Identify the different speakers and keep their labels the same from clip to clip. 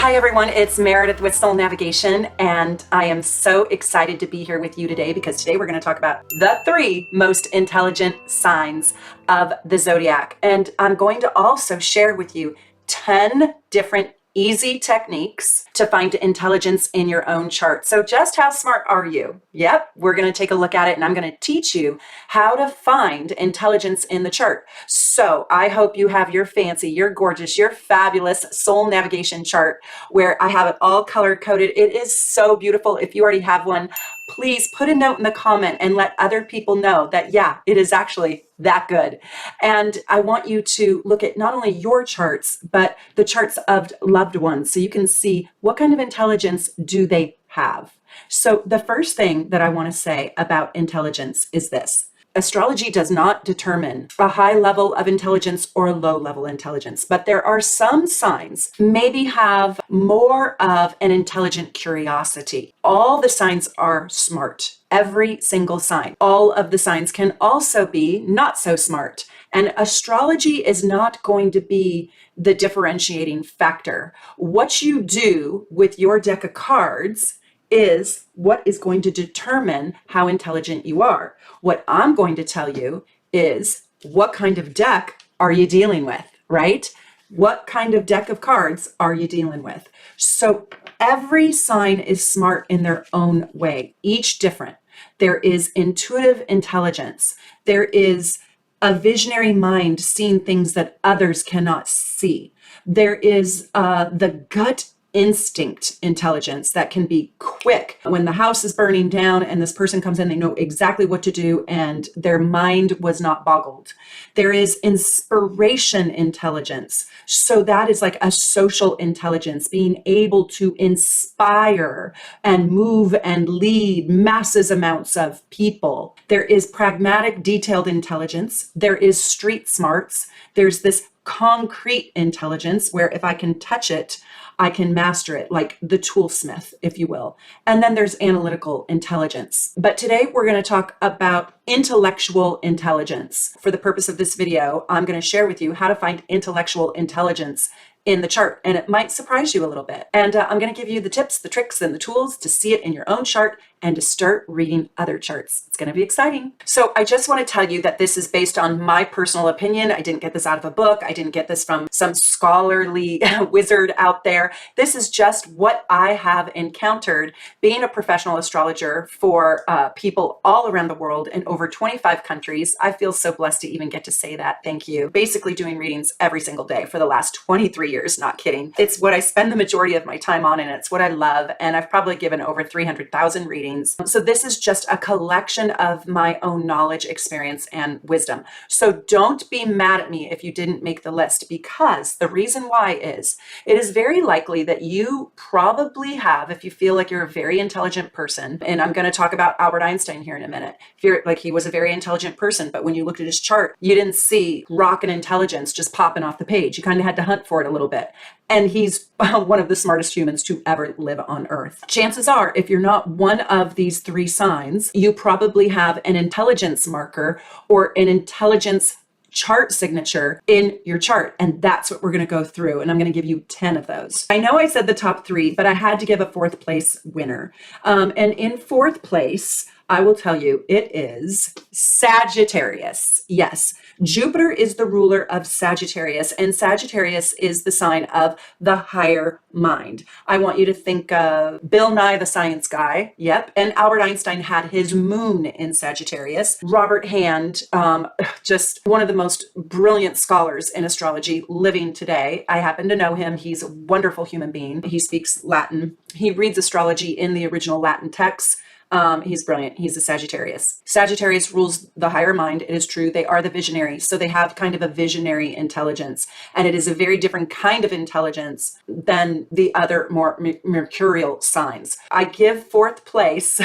Speaker 1: Hi everyone, it's Meredith with Soul Navigation, and I am so excited to be here with you today because today we're going to talk about the 3 most intelligent signs of the Zodiac. And I'm going to also share with you 10 different easy techniques to find intelligence in your own chart. So just how smart are you? Yep, we're going to take a look at it and I'm going to teach you how to find intelligence in the chart. So I hope you have your fancy, your gorgeous, your fabulous soul navigation chart where I have it all color coded. It is so beautiful. If you already have one, please put a note in the comment and let other people know that, yeah, it is actually that good. And I want you to look at not only your charts, but the charts of loved ones so you can see what kind of intelligence do they have. So the first thing that I want to say about intelligence is this. Astrology does not determine a high level of intelligence or a low level intelligence, but there are some signs maybe have more of an intelligent curiosity. All the signs are smart, every single sign. All of the signs can also be not so smart. And astrology is not going to be the differentiating factor. What you do with your deck of cards is what is going to determine how intelligent you are. What I'm going to tell you is what kind of deck are you dealing with, right? What kind of deck of cards are you dealing with? So every sign is smart in their own way, each different. There is intuitive intelligence. There is a visionary mind seeing things that others cannot see. There is the gut instinct intelligence that can be quick. When the house is burning down and this person comes in, they know exactly what to do and their mind was not boggled. There is inspiration intelligence. So that is like a social intelligence, being able to inspire and move and lead masses amounts of people. There is pragmatic, detailed intelligence. There is street smarts. There's this concrete intelligence where if I can touch it, I can master it, like the toolsmith, if you will. And then there's analytical intelligence. But today we're going to talk about intellectual intelligence. For the purpose of this video, I'm going to share with you how to find intellectual intelligence in the chart, and it might surprise you a little bit. And I'm going to give you the tips, the tricks, and the tools to see it in your own chart and to start reading other charts. It's going to be exciting. So I just want to tell you that this is based on my personal opinion. I didn't get this out of a book. I didn't get this from some scholarly wizard out there. This is just what I have encountered being a professional astrologer for people all around the world in over 25 countries. I feel so blessed to even get to say that. Thank you. Basically doing readings every single day for the last 23 years, not kidding. It's what I spend the majority of my time on, and it's what I love. And I've probably given over 300,000 readings. So this is just a collection of my own knowledge, experience, and wisdom. So don't be mad at me if you didn't make the list, because the reason why is it is very likely that you probably have, if you feel like you're a very intelligent person, and I'm going to talk about Albert Einstein here in a minute. If you're like, he was a very intelligent person, but when you looked at his chart, you didn't see rocket intelligence just popping off the page. You kind of had to hunt for it a little bit. And he's one of the smartest humans to ever live on Earth. Chances are, if you're not one of these 3 signs, you probably have an intelligence marker or an intelligence chart signature in your chart. And that's what we're going to go through. And I'm going to give you 10 of those. I know I said the top 3, but I had to give a 4th place winner. And in 4th place, I will tell you, it is Sagittarius. Yes, Jupiter is the ruler of Sagittarius, and Sagittarius is the sign of the higher mind. I want you to think of Bill Nye, the science guy. Yep. And Albert Einstein had his moon in Sagittarius. Robert Hand, just one of the most brilliant scholars in astrology living today. I happen to know him. He's a wonderful human being. He speaks Latin. He reads astrology in the original Latin texts. He's brilliant. He's a Sagittarius. Sagittarius rules the higher mind. It is true. They are the visionary. So they have kind of a visionary intelligence. And it is a very different kind of intelligence than the other more mercurial signs. I give 4th place,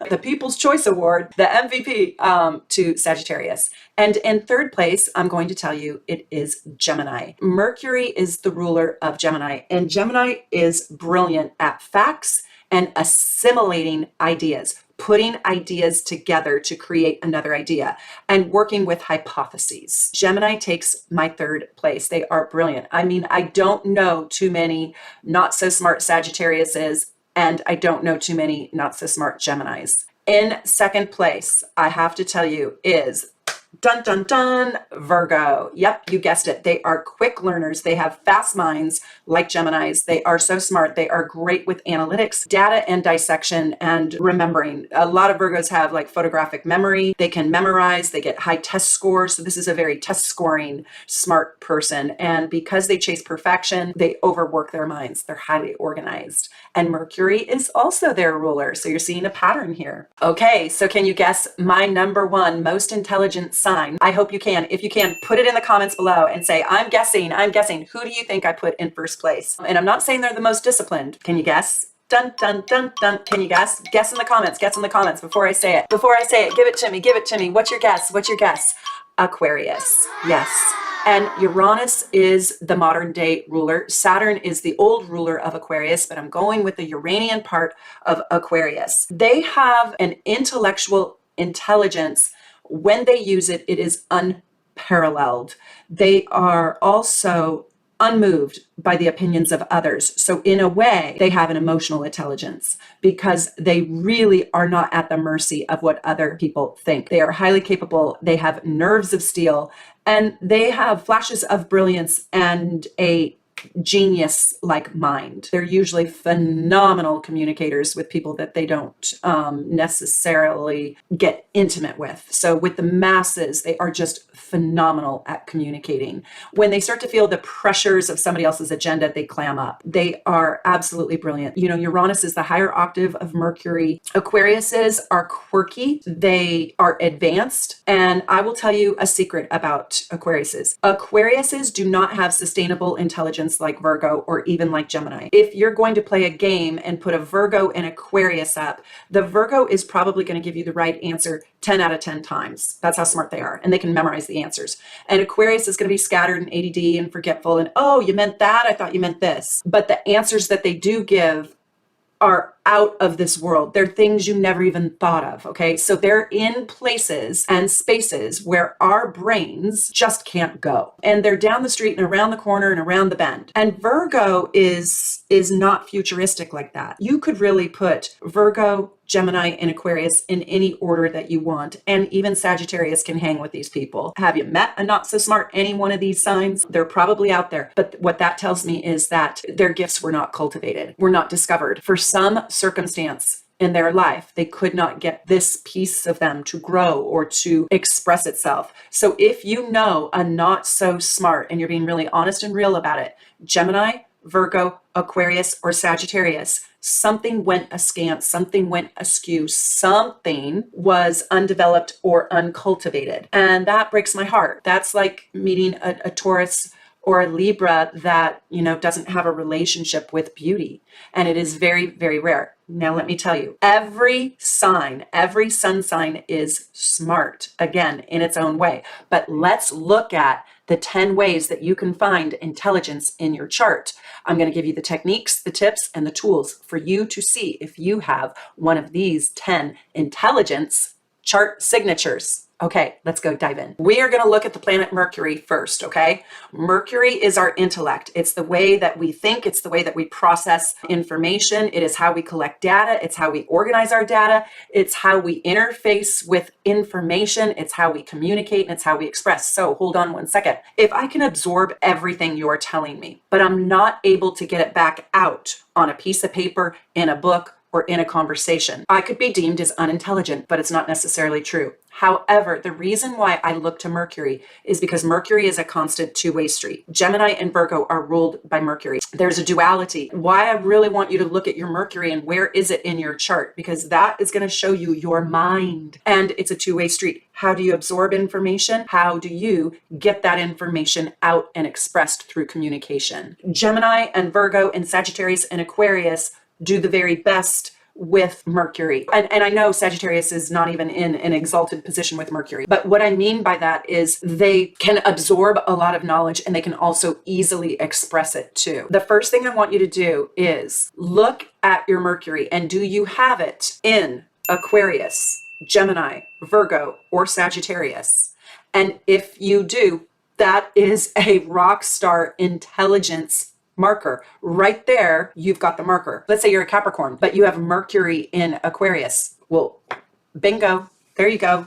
Speaker 1: the People's Choice Award, the MVP, to Sagittarius. And in 3rd place, I'm going to tell you it is Gemini. Mercury is the ruler of Gemini. And Gemini is brilliant at facts and assimilating ideas. putting ideas together to create another idea, and working with hypotheses. Gemini takes my third place. They are brilliant. I mean, I don't know too many not so smart Sagittariuses, and I don't know too many not so smart Geminis. In second place, I have to tell you, is dun dun dun, Virgo. Yep, you guessed it. They are quick learners. They have fast minds like Geminis. They are so smart. They are great with analytics, data and dissection and remembering. A lot of Virgos have like photographic memory. They can memorize. They get high test scores. So this is a very test scoring smart person. And because they chase perfection, they overwork their minds. They're highly organized. And Mercury is also their ruler. So you're seeing a pattern here. Okay, so can you guess my number one most intelligent sign? I hope you can. If you can, put it in the comments below and say, I'm guessing. Who do you think I put in first place? And I'm not saying they're the most disciplined. Can you guess? Dun, dun, dun, dun. Can you guess? Guess in the comments. Guess in the comments before I say it. Give it to me. Give it to me. What's your guess? Aquarius. Yes. And Uranus is the modern day ruler. Saturn is the old ruler of Aquarius, but I'm going with the Uranian part of Aquarius. They have an intellectual intelligence. When they use it, it is unparalleled. They are also unmoved by the opinions of others. So in a way, they have an emotional intelligence because they really are not at the mercy of what other people think. They are highly capable. They have nerves of steel, and they have flashes of brilliance and a genius-like mind. They're usually phenomenal communicators with people that they don't necessarily get intimate with. So with the masses, they are just phenomenal at communicating. When they start to feel the pressures of somebody else's agenda, they clam up. They are absolutely brilliant. You know, Uranus is the higher octave of Mercury. Aquariuses are quirky. They are advanced. And I will tell you a secret about Aquariuses. Aquariuses do not have sustainable intelligence like Virgo or even like Gemini. If you're going to play a game and put a Virgo and Aquarius up, the Virgo is probably going to give you the right answer 10 out of 10 times. That's how smart they are. And they can memorize the answers. And Aquarius is going to be scattered and ADD and forgetful. And, oh, you meant that? I thought you meant this. But the answers that they do give are out of this world. They're things you never even thought of, okay? So they're in places and spaces where our brains just can't go. And they're down the street and around the corner and around the bend. And Virgo is not futuristic like that. You could really put Virgo, Gemini, and Aquarius in any order that you want. And even Sagittarius can hang with these people. Have you met a not so smart any one of these signs? They're probably out there. But what that tells me is that their gifts were not cultivated, were not discovered. For some circumstance in their life, they could not get this piece of them to grow or to express itself. So if you know a not so smart and you're being really honest and real about it, Gemini, Virgo, Aquarius, or Sagittarius, something went askance, something went askew, something was undeveloped or uncultivated. And that breaks my heart. That's like meeting a Taurus or a Libra that, you know, doesn't have a relationship with beauty. And it is very, very rare. Now, let me tell you, every sign, every sun sign is smart, again, in its own way. But let's look at the 10 ways that you can find intelligence in your chart. I'm going to give you the techniques, the tips, and the tools for you to see if you have one of these 10 intelligence chart signatures. Okay, let's go dive in. We are going to look at the planet Mercury first, okay? Mercury is our intellect. It's the way that we think. It's the way that we process information. It is how we collect data. It's how we organize our data. It's how we interface with information. It's how we communicate, and it's how we express. So hold on one second. If I can absorb everything you're telling me, but I'm not able to get it back out on a piece of paper, in a book, or in a conversation, I could be deemed as unintelligent, but it's not necessarily true. However, the reason why I look to Mercury is because Mercury is a constant two-way street. Gemini and Virgo are ruled by Mercury. There's a duality. Why I really want you to look at your Mercury and where is it in your chart, because that is going to show you your mind. And it's a two-way street. How do you absorb information? How do you get that information out and expressed through communication? Gemini and Virgo and Sagittarius and Aquarius do the very best with Mercury. And I know Sagittarius is not even in an exalted position with Mercury. But what I mean by that is they can absorb a lot of knowledge and they can also easily express it too. The first thing I want you to do is look at your Mercury, and do you have it in Aquarius, Gemini, Virgo, or Sagittarius. And if you do, that is a rock star intelligence marker. Right there, you've got the marker. Let's say you're a Capricorn, but you have Mercury in Aquarius. Well, bingo, there you go.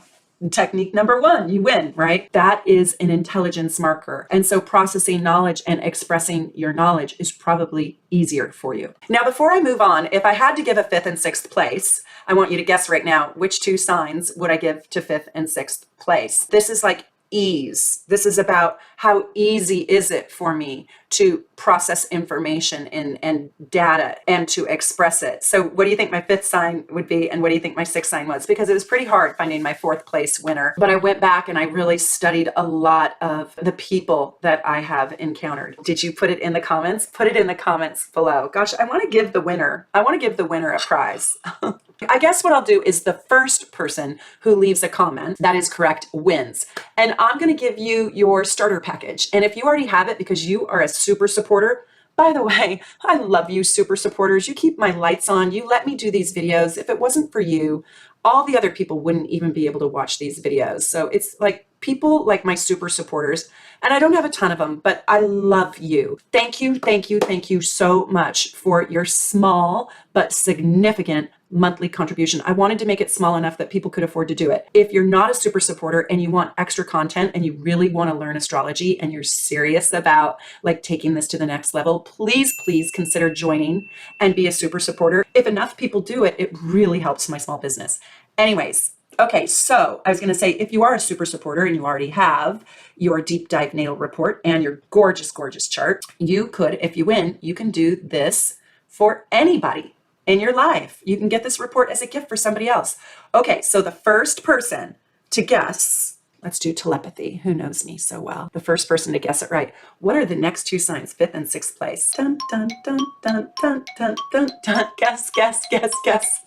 Speaker 1: Technique number one, you win, right? That is an intelligence marker. And so processing knowledge and expressing your knowledge is probably easier for you. Now, before I move on, if I had to give a fifth and sixth place, I want you to guess right now, which two signs would I give to fifth and sixth place? This is like ease. This is about how easy is it for me to process information and data and to express it. So what do you think my fifth sign would be? And what do you think my sixth sign was? Because it was pretty hard finding my fourth place winner. But I went back and I really studied a lot of the people that I have encountered. Did you put it in the comments? Put it in the comments below. Gosh, I want to give the winner a prize. I guess what I'll do is the first person who leaves a comment that is correct wins. And I'm going to give you your starter package. And if you already have it because you are a super supporter, by the way, I love you super supporters. You keep my lights on. You let me do these videos. If it wasn't for you, all the other people wouldn't even be able to watch these videos. So it's like people like my super supporters, and I don't have a ton of them, but I love you. Thank you, thank you, thank you so much for your small but significant monthly contribution. I wanted to make it small enough that people could afford to do it. If you're not a super supporter and you want extra content and you really want to learn astrology and you're serious about like taking this to the next level, please, please consider joining and be a super supporter. If enough people do it, it really helps my small business. Anyways, okay, so I was going to say, if you are a super supporter and you already have your deep dive natal report and your gorgeous, gorgeous chart, you could, if you win, you can do this for anybody in your life. You can get this report as a gift for somebody else. Okay, so the first person to guess, let's do telepathy. Who knows me so well? The first person to guess it right. What are the next two signs, fifth and sixth place? Dun, dun, dun, dun, dun, dun, dun, dun. Guess, guess, guess, guess.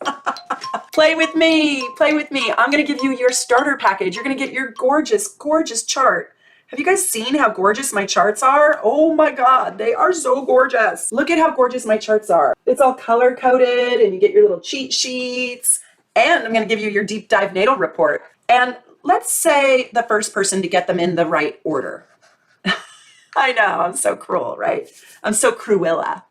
Speaker 1: Play with me. Play with me. I'm going to give you your starter package. You're going to get your gorgeous, gorgeous chart. Have you guys seen how gorgeous my charts are? Oh my God, they are so gorgeous. Look at how gorgeous my charts are. It's all color coded and you get your little cheat sheets. And I'm going to give you your deep dive natal report. And let's say the first person to get them in the right order. I know, I'm so cruel, right? I'm so cruella.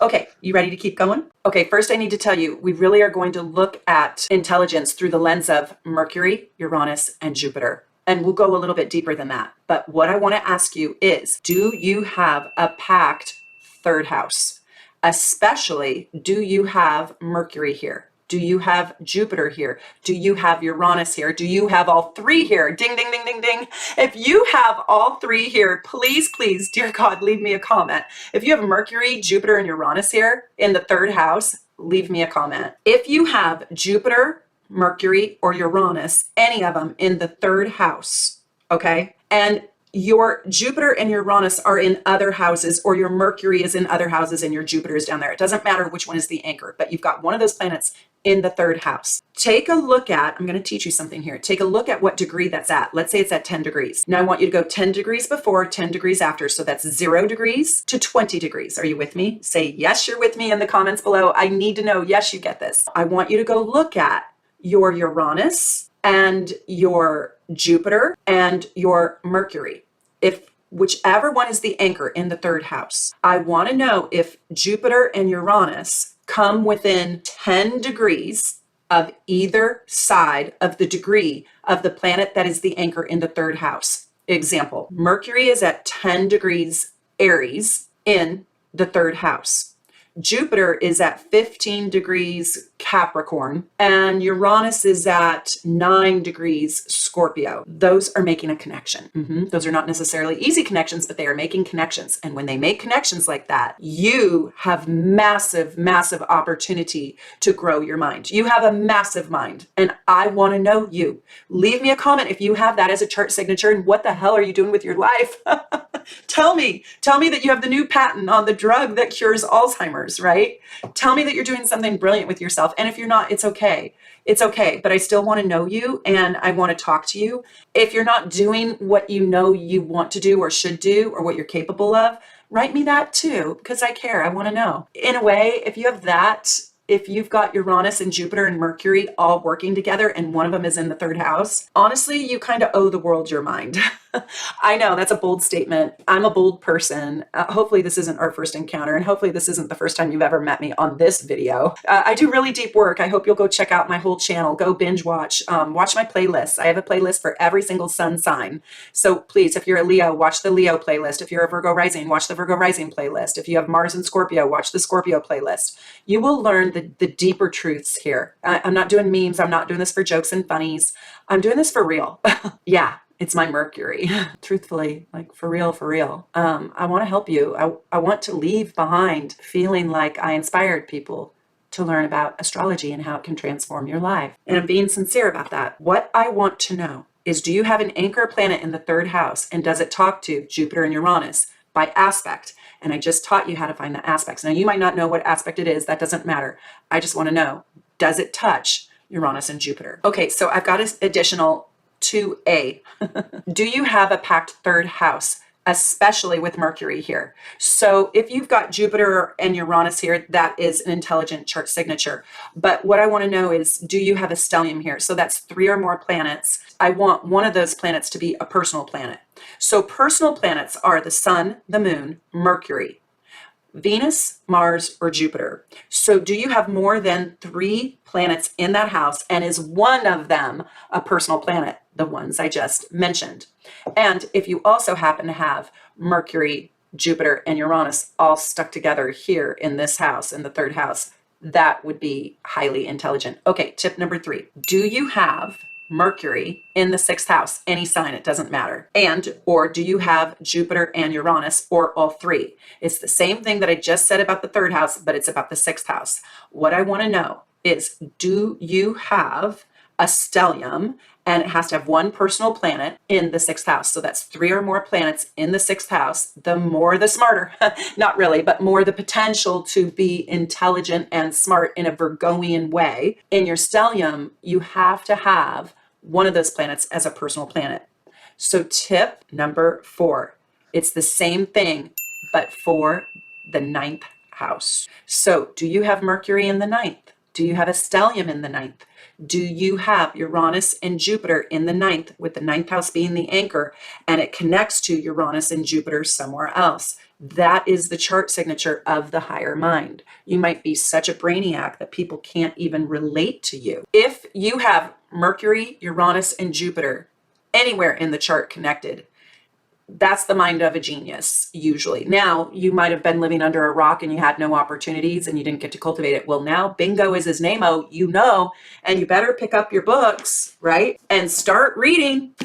Speaker 1: Okay, you ready to keep going? Okay, first I need to tell you, we really are going to look at intelligence through the lens of Mercury, Uranus, and Jupiter. And we'll go a little bit deeper than that. But what I want to ask you is, do you have a packed third house? Especially, do you have Mercury here? Do you have Jupiter here? Do you have Uranus here? Do you have all three here? Ding, ding, ding, ding, ding. If you have all three here, please, please, dear God, leave me a comment. If you have Mercury, Jupiter, and Uranus here in the third house, leave me a comment. If you have Jupiter, Mercury, or Uranus, any of them in the third house, okay? And your Jupiter and Uranus are in other houses, or your Mercury is in other houses and your Jupiter is down there. It doesn't matter which one is the anchor, but you've got one of those planets in the third house. Take a look at, I'm going to teach you something here. Take a look at what degree that's at. Let's say it's at 10 degrees. Now I want you to go 10 degrees before, 10 degrees after. So that's 0 degrees to 20 degrees. Are you with me? Say, yes, you're with me in the comments below. I need to know, yes, you get this. I want you to go look at your Uranus and your Jupiter and your Mercury. If whichever one is the anchor in the third house, I want to know if Jupiter and Uranus come within 10 degrees of either side of the degree of the planet that is the anchor in the third house. Example, Mercury is at 10 degrees Aries in the third house. Jupiter is at 15 degrees Capricorn and Uranus is at 9 degrees Scorpio. Those are making a connection. Those are not necessarily easy connections, but they are making connections. And when they make connections like that, you have massive, massive opportunity to grow your mind. You have a massive mind and I want to know you. Leave me a comment if you have that as a chart signature and what the hell are you doing with your life? Tell me that you have the new patent on the drug that cures Alzheimer's, right? Tell me that you're doing something brilliant with yourself. And if you're not, it's okay. It's okay. But I still want to know you and I want to talk to you. If you're not doing what you know you want to do or should do or what you're capable of, write me that too, because I care. I want to know. In a way, if you have that if you've got Uranus and Jupiter and Mercury all working together and one of them is in the third house, honestly, you kind of owe the world your mind. I know that's a bold statement. I'm a bold person. Hopefully this isn't our first encounter, and hopefully this isn't the first time you've ever met me on this video. I do really deep work. I hope you'll go check out my whole channel. Go binge watch. Watch my playlists. I have a playlist for every single sun sign. So please, if you're a Leo, watch the Leo playlist. If you're a Virgo rising, watch the Virgo rising playlist. If you have Mars and Scorpio, watch the Scorpio playlist. You will learn the deeper truths here. I'm not doing memes. I'm not doing this for jokes and funnies. I'm doing this for real. Yeah. It's my Mercury. Truthfully, like for real, for real. I want to help you. I want to leave behind feeling like I inspired people to learn about astrology and how it can transform your life. And I'm being sincere about that. What I want to know is, do you have an anchor planet in the third house, and does it talk to Jupiter and Uranus by aspect? And I just taught you how to find the aspects. Now, you might not know what aspect it is. That doesn't matter. I just want to know, does it touch Uranus and Jupiter? Okay, so I've got an additional 2A. Do you have a packed third house, especially with Mercury here? So if you've got Jupiter and Uranus here, that is an intelligent chart signature. But what I want to know is, do you have a stellium here? So that's 3 or more planets. I want one of those planets to be a personal planet. So personal planets are the sun, the moon, Mercury, Venus, Mars, or Jupiter. So do you have more than 3 planets in that house, and is one of them a personal planet? The ones I just mentioned. And if you also happen to have Mercury, Jupiter, and Uranus all stuck together here in this house, in the third house, that would be highly intelligent. Okay, tip number 3. Do you have Mercury in the 6th house, any sign, it doesn't matter. And, or do you have Jupiter and Uranus, or all 3? It's the same thing that I just said about the 3rd house, but it's about the 6th house. What I want to know is, do you have a stellium, and it has to have one personal planet in the 6th house. So that's 3 or more planets in the 6th house. The more, the smarter. Not really, but more the potential to be intelligent and smart in a Virgoian way. In your stellium, you have to have one of those planets as a personal planet. So tip number 4, it's the same thing, but for the 9th house. So do you have Mercury in the 9th? Do you have a stellium in the 9th? Do you have Uranus and Jupiter in the 9th, with the 9th house being the anchor, and it connects to Uranus and Jupiter somewhere else? That is the chart signature of the higher mind. You might be such a brainiac that people can't even relate to you. If you have Mercury, Uranus, and Jupiter anywhere in the chart connected, that's the mind of a genius, usually. Now, you might have been living under a rock and you had no opportunities and you didn't get to cultivate it. Well, now bingo is his name-o, you know, and you better pick up your books, right? And start reading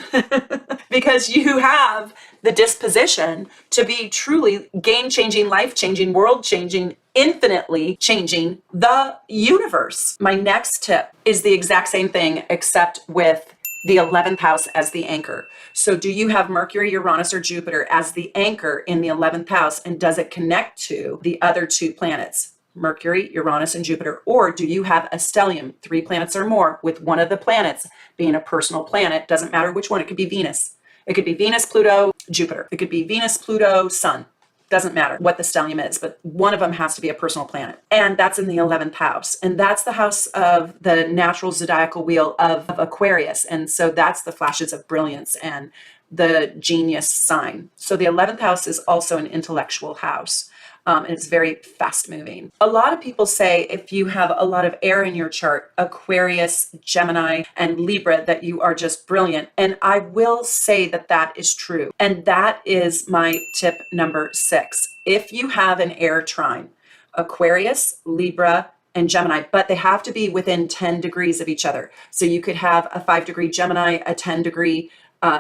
Speaker 1: because you have the disposition to be truly game-changing, life-changing, world-changing, infinitely changing the universe. My next tip is the exact same thing, except with the 11th house as the anchor. So do you have Mercury, Uranus, or Jupiter as the anchor in the 11th house, and does it connect to the other 2 planets, Mercury, Uranus, and Jupiter? Or do you have a stellium, 3 planets or more, with one of the planets being a personal planet? Doesn't matter which one. It could be Venus. It could be Venus, Pluto, Jupiter. It could be Venus, Pluto, Sun. Doesn't matter what the stellium is, but one of them has to be a personal planet. And that's in the 11th house. And that's the house of the natural zodiacal wheel of Aquarius. And so that's the flashes of brilliance and the genius sign. So the 11th house is also an intellectual house. And it's very fast moving. A lot of people say if you have a lot of air in your chart, Aquarius, Gemini, and Libra, that you are just brilliant. And I will say that that is true. And that is my tip number 6. If you have an air trine, Aquarius, Libra, and Gemini, but they have to be within 10 degrees of each other. So you could have a 5-degree Gemini, a 10-degree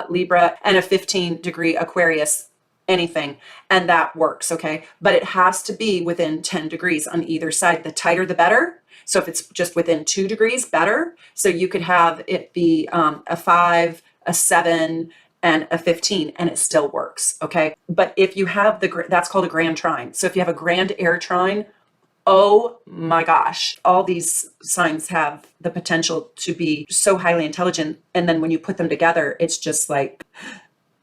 Speaker 1: Libra, and a 15-degree Aquarius, anything, and that works, okay? But it has to be within 10 degrees on either side. The tighter, the better. So if it's just within 2 degrees, better. So you could have it be a 5, a 7, and a 15, and it still works, okay? But if you have that's called a grand trine. So if you have a grand air trine, oh my gosh, all these signs have the potential to be so highly intelligent. And then when you put them together, it's just like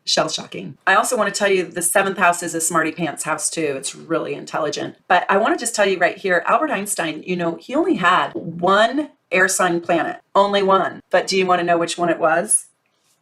Speaker 1: Shell shocking. I also want to tell you the seventh house is a smarty pants house too. It's really intelligent. But I want to just tell you right here, Albert Einstein, you know, he only had one air sign planet, only one. But do you want to know which one it was?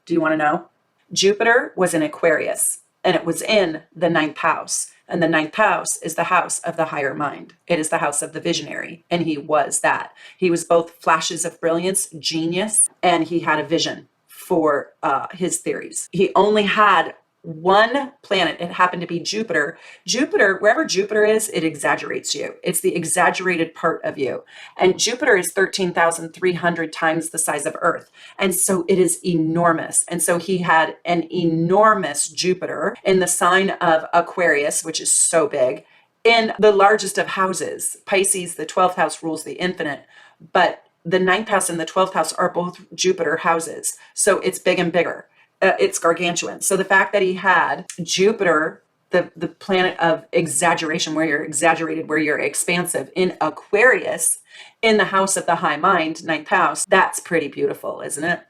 Speaker 1: Do you want to know? Jupiter was in Aquarius, and it was in the ninth house. And the ninth house is the house of the higher mind. It is the house of the visionary. And he was that. He was both flashes of brilliance, genius, and he had a vision for his theories. He only had one planet. It happened to be Jupiter. Jupiter, wherever Jupiter is, it exaggerates you. It's the exaggerated part of you. And Jupiter is 13,300 times the size of Earth. And so it is enormous. And so he had an enormous Jupiter in the sign of Aquarius, which is so big, in the largest of houses. Pisces, the 12th house, rules the infinite. But the ninth house and the 12th house are both Jupiter houses. So it's big and bigger. It's gargantuan. So the fact that he had Jupiter, the planet of exaggeration, where you're exaggerated, where you're expansive, in Aquarius, in the house of the high mind, ninth house, that's pretty beautiful, isn't it?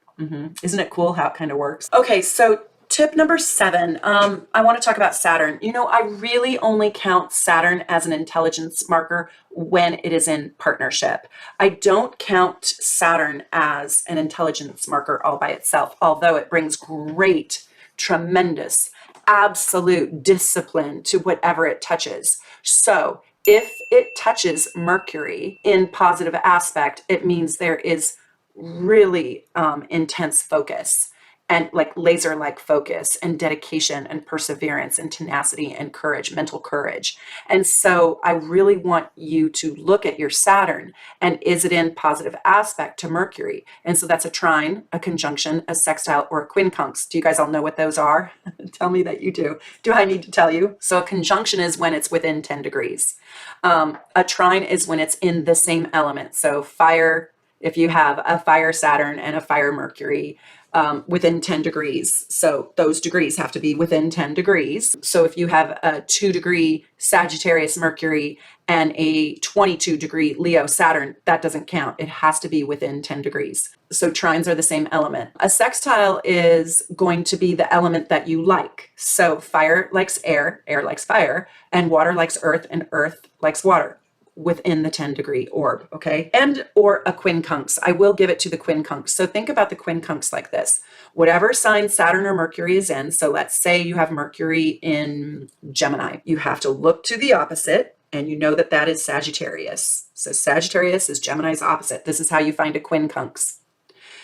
Speaker 1: Isn't it cool how it kind of works? Okay, so tip number 7, I want to talk about Saturn. You know, I really only count Saturn as an intelligence marker when it is in partnership. I don't count Saturn as an intelligence marker all by itself, although it brings great, tremendous, absolute discipline to whatever it touches. So if it touches Mercury in positive aspect, it means there is really intense focus, and like laser-like focus and dedication and perseverance and tenacity and courage, mental courage. And so I really want you to look at your Saturn, and is it in positive aspect to Mercury? And so that's a trine, a conjunction, a sextile, or a quincunx. Do you guys all know what those are? Tell me that you do. Do I need to tell you? So a conjunction is when it's within 10 degrees. A trine is when it's in the same element. So fire, if you have a fire Saturn and a fire Mercury, within 10 degrees. So those degrees have to be within 10 degrees. So if you have a 2-degree Sagittarius Mercury and a 22-degree Leo Saturn, that doesn't count. It has to be within 10 degrees. So trines are the same element. A sextile is going to be the element that you like. So fire likes air, air likes fire, and water likes earth, and earth likes water, within the 10-degree orb, okay? And or a quincunx. I will give it to the quincunx. So think about the quincunx like this. Whatever sign Saturn or Mercury is in, so let's say you have Mercury in Gemini, you have to look to the opposite, and you know that that is Sagittarius. So Sagittarius is Gemini's opposite. This is how you find a quincunx.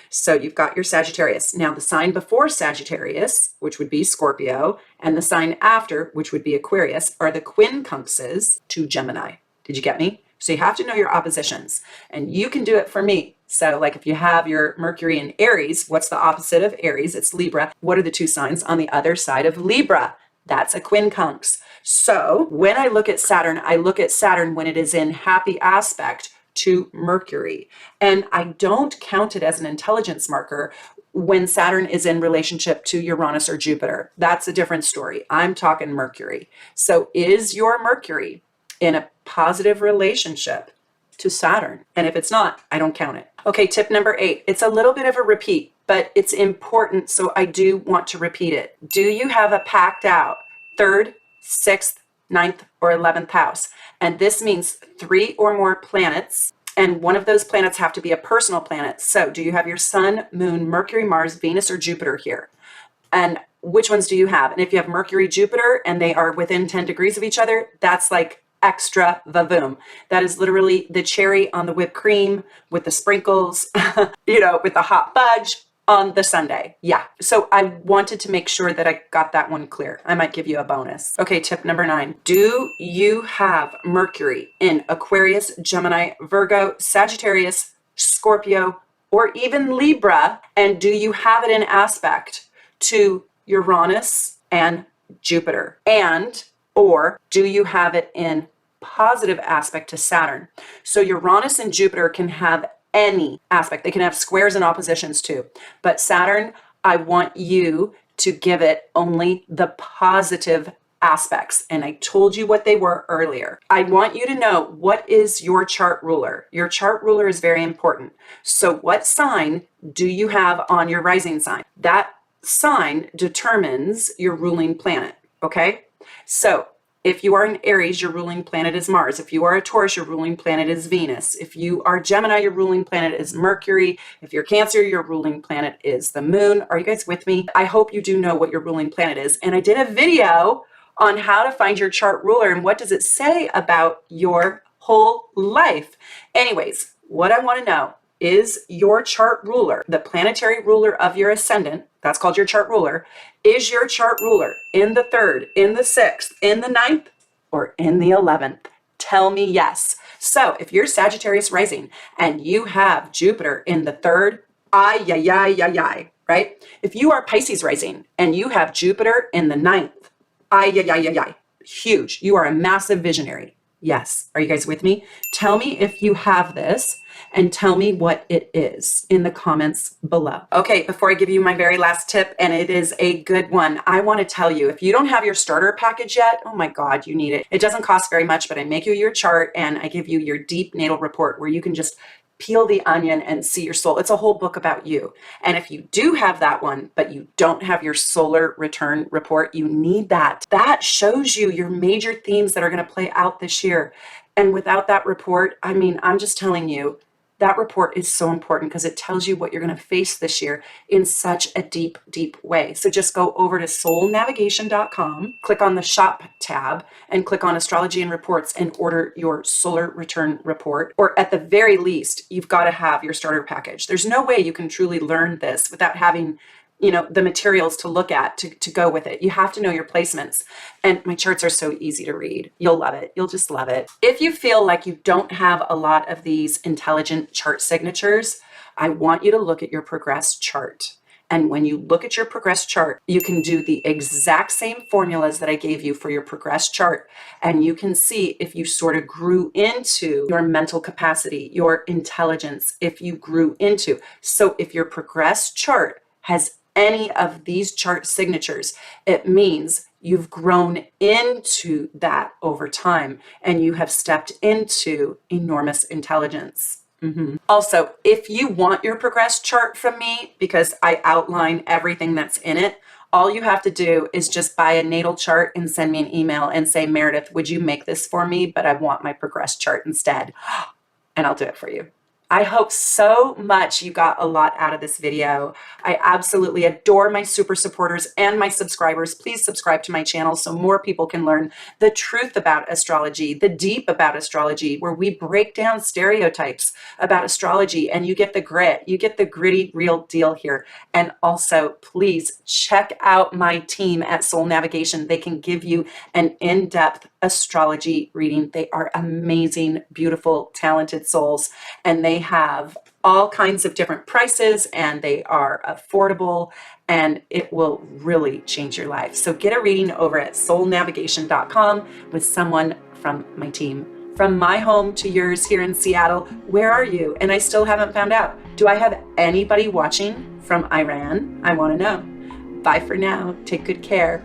Speaker 1: So you've got your Sagittarius. Now the sign before Sagittarius, which would be Scorpio, and the sign after, which would be Aquarius, are the quincunxes to Gemini. Did you get me? So you have to know your oppositions, and you can do it for me. So like if you have your Mercury in Aries, what's the opposite of Aries? It's Libra. What are the two signs on the other side of Libra? That's a quincunx. So when I look at Saturn, I look at Saturn when it is in happy aspect to Mercury. And I don't count it as an intelligence marker when Saturn is in relationship to Uranus or Jupiter. That's a different story. I'm talking Mercury. So is your Mercury in a positive relationship to Saturn? And if it's not, I don't count it. Okay, tip number 8. It's a little bit of a repeat, but it's important, so I do want to repeat it. Do you have a packed out 3rd, 6th, 9th, or 11th house? And this means 3 or more planets, and one of those planets have to be a personal planet. So do you have your Sun, Moon, Mercury, Mars, Venus, or Jupiter here? And which ones do you have? And if you have Mercury, Jupiter, and they are within 10 degrees of each other, that's like extra vavoom. That is literally the cherry on the whipped cream with the sprinkles, you know, with the hot fudge on the sundae. Yeah. So I wanted to make sure that I got that one clear. I might give you a bonus. Okay. Tip number 9. Do you have Mercury in Aquarius, Gemini, Virgo, Sagittarius, Scorpio, or even Libra? And do you have it in aspect to Uranus and Jupiter? And or do you have it in positive aspect to Saturn? So Uranus and Jupiter can have any aspect. They can have squares and oppositions too. But Saturn, I want you to give it only the positive aspects. And I told you what they were earlier. I want you to know, what is your chart ruler? Your chart ruler is very important. So what sign do you have on your rising sign? That sign determines your ruling planet, okay? So if you are an Aries, your ruling planet is Mars. If you are a Taurus, your ruling planet is Venus. If you are Gemini, your ruling planet is Mercury. If you're Cancer, your ruling planet is the moon. Are you guys with me? I hope you do know what your ruling planet is. And I did a video on how to find your chart ruler and what does it say about your whole life. Anyways, what I want to know is your chart ruler, the planetary ruler of your ascendant, that's called your chart ruler, is your chart ruler in the 3rd, in the 6th, in the 9th, or in the 11th? Tell me yes. So if you're Sagittarius rising and you have Jupiter in the 3rd, ay, ay, ay, ay, ay, right? If you are Pisces rising and you have Jupiter in the 9th, ay, ay, ay, ay, ay, huge. You are a massive visionary. Yes. Are you guys with me? Tell me if you have this and tell me what it is in the comments below. Okay, before I give you my very last tip, and it is a good one, I want to tell you, if you don't have your starter package yet, oh my God, you need it. It doesn't cost very much, but I make you your chart and I give you your deep natal report where you can just peel the onion and see your soul. It's a whole book about you. And if you do have that one, but you don't have your solar return report, you need that. That shows you your major themes that are going to play out this year. And without that report, I mean, I'm just telling you, that report is so important because it tells you what you're going to face this year in such a deep, deep way. So just go over to soulnavigation.com, click on the shop tab and click on astrology and reports and order your solar return report. Or at the very least, you've got to have your starter package. There's no way you can truly learn this without having the materials to look at to go with it. You have to know your placements. And my charts are so easy to read. You'll love it. You'll just love it. If you feel like you don't have a lot of these intelligent chart signatures, I want you to look at your progressed chart. And when you look at your progressed chart, you can do the exact same formulas that I gave you for your progressed chart. And you can see if you sort of grew into your mental capacity, your intelligence, if you grew into. So if your progressed chart has any of these chart signatures, it means you've grown into that over time and you have stepped into enormous intelligence. Also, if you want your progressed chart from me, because I outline everything that's in it, all you have to do is just buy a natal chart and send me an email and say, Meredith, would you make this for me? But I want my progressed chart instead. And I'll do it for you. I hope so much you got a lot out of this video. I absolutely adore my super supporters and my subscribers. Please subscribe to my channel so more people can learn the truth about astrology, the deep about astrology, where we break down stereotypes about astrology and you get the grit, you get the gritty real deal here. And also, please check out my team at Soul Navigation. They can give you an in-depth astrology reading. They are amazing, beautiful, talented souls, and they have all kinds of different prices and they are affordable and it will really change your life. So get a reading over at soulnavigation.com with someone from my team. From my home to yours here in Seattle, where are you? And I still haven't found out. Do I have anybody watching from Iran? I want to know. Bye for now. Take good care.